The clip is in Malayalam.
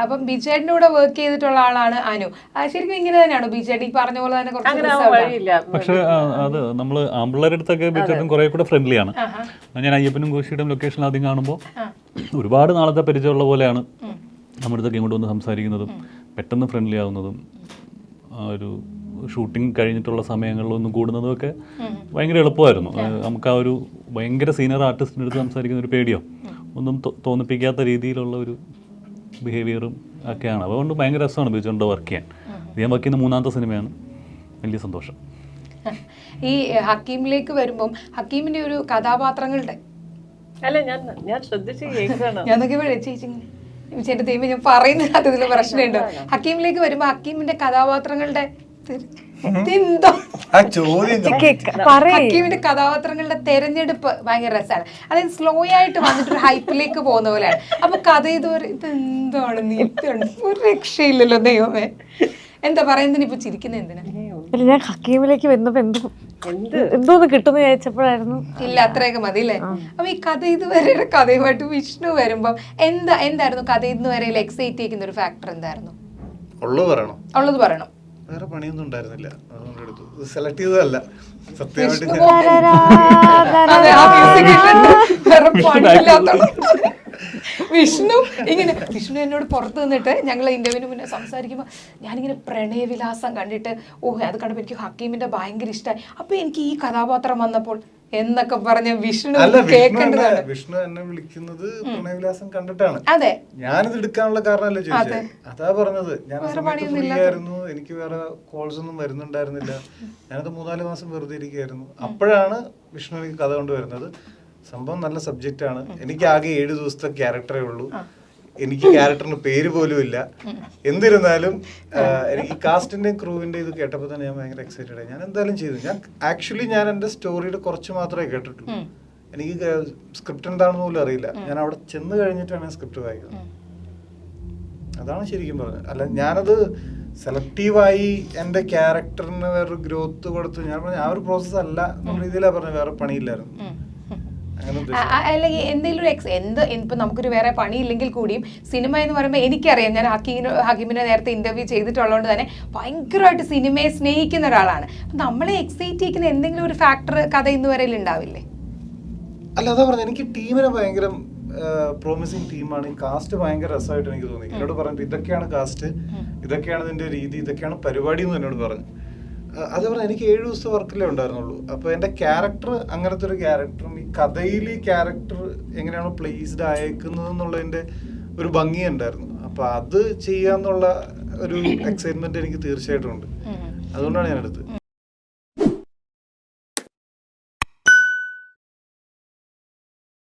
അപ്പം ബിജേടിന്റെ കൂടെ വർക്ക് ചെയ്തിട്ടുള്ള ആളാണ് അനു. ശരിക്കും ഇങ്ങനെ തന്നെയാണോ ബിജേടി പറഞ്ഞ പോലെ തന്നെ? പക്ഷെ അത് നമ്മള് ആമ്പിള്ളേരുടെ അടുത്തൊക്കെ ബിജേട്ടും കുറെ കൂടെ ഫ്രണ്ട്ലിയാണ്. ഞാൻ അയ്യപ്പനും കോശിയുടെ ലൊക്കേഷൻ ആദ്യം കാണുമ്പോൾ ഒരുപാട് നാളത്തെ പരിചയമുള്ള പോലെയാണ് നമ്മുടെ അടുത്തൊക്കെ ഇങ്ങോട്ട് വന്ന് സംസാരിക്കുന്നതും പെട്ടെന്ന് ഫ്രണ്ട്ലി ആവുന്നതും ഒരു ഷൂട്ടിംഗ് കഴിഞ്ഞിട്ടുള്ള സമയങ്ങളിലൊന്നും കൂടുന്നതും ഒക്കെ ഭയങ്കര എളുപ്പമായിരുന്നു. നമുക്ക് ആ ഒരു ഭയങ്കര സീനിയർ ആർട്ടിസ്റ്റിൻ്റെ അടുത്ത് സംസാരിക്കുന്ന ഒരു പേടിയോ ഒന്നും തോന്നിപ്പിക്കാത്ത രീതിയിലുള്ള ഒരു ബിഹേവിയറും ഒക്കെയാണ്. അതുകൊണ്ട് ഭയങ്കര രസമാണ് ബിജുവിൻ്റെ വർക്ക് ചെയ്യാൻ. ഞാൻ വർക്ക് ചെയ്യുന്ന 3ാമത്തെ സിനിമയാണ്. വലിയ സന്തോഷം. ഈ ഹക്കീമിലേക്ക് വരുമ്പം ഹക്കീമിന്റെ ഒരു കഥാപാത്രങ്ങളുടെ ഞാൻ ശ്രദ്ധിച്ച് കേൾക്കണം. ഞാൻ നോക്കിയപ്പോഴേ ചേച്ചി ദൈവം ഞാൻ പറയുന്നത് അതിൽ പ്രശ്നമുണ്ടോ? ഹക്കീമിലേക്ക് വരുമ്പോ ഹക്കീമിന്റെ കഥാപാത്രങ്ങളുടെ ഹക്കീമിന്റെ കഥാപാത്രങ്ങളുടെ തെരഞ്ഞെടുപ്പ് ഭയങ്കര രസമാണ്. അതായത് സ്ലോ ആയിട്ട് വന്നിട്ടൊരു ഹൈപ്പിലേക്ക് പോകുന്ന പോലെയാണ്. അപ്പൊ കഥ ഇതുവരെ ഇതെന്താണ് നീട്ടുണ്ട് ഒരു രക്ഷയില്ലല്ലോ ദൈവമേ. എന്താ പറയുന്നതിന് ഇപ്പൊ ചിരിക്കുന്നത് എന്തിനാ? ഞാൻ ഹക്കീമിലേക്ക് വന്നപ്പോ എന്തോന്ന് കിട്ടുന്ന വിചാരിച്ചപ്പോഴായിരുന്നു. ഇല്ല അത്രയൊക്കെ മതി അല്ലേ? അപ്പൊ ഈ കഥ ഇതുവരെയുടെ കഥയുമായിട്ട് വിഷ്ണു വരുമ്പം എന്തായിരുന്നു കഥ ഇതുവരെ എക്സൈറ്റ് ചെയ്യുന്ന ഒരു ഫാക്ടർ എന്തായിരുന്നു? ഉള്ളത് പറയണം. വേറെ പണിയൊന്നും ഉണ്ടായിരുന്നില്ല, അതുകൊണ്ട് എടുത്തു. സെലക്ട് ചെയ്തതല്ല സത്യമായിട്ട്. വിഷ്ണു എന്നോട് പുറത്ത് നിന്നിട്ട് ഞങ്ങൾ ഇന്റർവ്യൂവിന് മുന്നേ സംസാരിക്കുമ്പോൾ ഞാനിങ്ങനെ പ്രണയവിലാസം കണ്ടിട്ട് അത് കണ്ടപ്പോൾ എനിക്ക് ഹക്കീമിന്റെ ഭയങ്കര ഇഷ്ടമായി. അപ്പൊ എനിക്ക് ഈ കഥാപാത്രം വന്നപ്പോൾ എന്നൊക്കെ പറഞ്ഞ വിഷ്ണു കേൾക്കേണ്ടതാണ്. വിഷ്ണു എന്നെ വിളിക്കുന്നത് പ്രണയവിലാസം കണ്ടിട്ടാണ്. അതെ, ഞാനിത് എടുക്കാനുള്ള കാരണമല്ലേ ചോദിച്ചത്. അതാ പറഞ്ഞത്. ഞാൻ ഫ്രീയായിരുന്നു, എനിക്ക് വേറെ കോൾസ് ഒന്നും വരുന്നുണ്ടായിരുന്നില്ല. ഞാനത് 3-4 മാസം വെറുതെ ഇരിക്കുകയായിരുന്നു. അപ്പോഴാണ് വിഷ്ണു എനിക്ക് കഥ കൊണ്ടുവരുന്നത്. സംഭവം നല്ല സബ്ജക്റ്റ് ആണ്. എനിക്ക് ആകെ 7 ദിവസത്തെ ക്യാരക്ടറേ ഉള്ളൂ. എനിക്ക് ക്യാരക്ടറിന് പേര് പോലും ഇല്ല. എന്നിരുന്നാലും എനിക്ക് കാസ്റ്റിന്റെയും ക്രൂവിന്റെ ഇത് കേട്ടപ്പോൾ തന്നെ ഞാൻ ഭയങ്കര എക്സൈറ്റഡ് ആയി. ഞാൻ എന്തായാലും ചെയ്തു. ഞാൻ എന്റെ സ്റ്റോറിയുടെ കുറച്ച് മാത്രമേ കേട്ടിട്ടുള്ളൂ. എനിക്ക് സ്ക്രിപ്റ്റ് എന്താണെന്ന് പോലും അറിയില്ല. ഞാൻ അവിടെ ചെന്ന് കഴിഞ്ഞിട്ടാണ് സ്ക്രിപ്റ്റ് വായിക്കുന്നത്. അതാണ് ശരിക്കും പറഞ്ഞത്. അല്ല ഞാനത് സെലക്റ്റീവായി എൻ്റെ ക്യാരക്ടറിന് വേറൊരു ഗ്രോത്ത് കൊടുത്ത് ഞാൻ പറഞ്ഞ ആ ഒരു പ്രോസസ്സ് അല്ല എന്നുള്ള രീതിയിലാണ് പറഞ്ഞത്. വേറെ പണിയില്ലായിരുന്നു. അല്ലെങ്കിൽ എന്തെങ്കിലും ഇപ്പൊ നമുക്കൊരു വേറെ പണിയില്ലെങ്കിൽ കൂടിയും സിനിമ എന്ന് പറയുമ്പോൾ എനിക്കറിയാം, ഞാൻ ഹക്കീമിനെ നേരത്തെ ഇന്റർവ്യൂ ചെയ്തിട്ടുള്ളതുകൊണ്ട് തന്നെ ഭയങ്കരമായിട്ട് സിനിമയെ സ്നേഹിക്കുന്ന ഒരാളാണ്. നമ്മളെ എക്സൈറ്റ് ചെയ്യുന്ന എന്തെങ്കിലും ഒരു ഫാക്ടർ കഥ ഇന്ന് വരെ ഉണ്ടാവില്ലേ? അല്ല അതാ പറഞ്ഞത്. എനിക്ക് ടീമിനെ ഭയങ്കര പ്രോമിസിങ് ടീമാണ്. ഈ കാസ്റ്റ് ഭയങ്കര രസമായിട്ട് എനിക്ക് തോന്നി. എന്നോട് പറഞ്ഞിട്ട് ഇതൊക്കെയാണ് കാസ്റ്റ്, ഇതൊക്കെയാണ് ഇതിന്റെ രീതി, ഇതൊക്കെയാണ് പരിപാടി എന്ന് എന്നോട് പറഞ്ഞു. അത് പറഞ്ഞാൽ എനിക്ക് 7 ദിവസത്തെ വർക്കിലേ ഉണ്ടായിരുന്നുള്ളൂ. അപ്പോൾ എൻ്റെ ക്യാരക്ടർ അങ്ങനത്തെ ഒരു ക്യാരക്ടറും ഈ കഥയിൽ ഈ ക്യാരക്ടർ എങ്ങനെയാണോ പ്ലേസ്ഡ് ആയേക്കുന്നത് എന്നുള്ളതിൻ്റെ ഒരു ഭംഗി ഉണ്ടായിരുന്നു. അപ്പോൾ അത് ചെയ്യാന്നുള്ള ഒരു എക്സൈറ്റ്മെന്റ് എനിക്ക് തീർച്ചയായിട്ടും ഉണ്ട്. അതുകൊണ്ടാണ് ഞാൻ എടുത്തത്.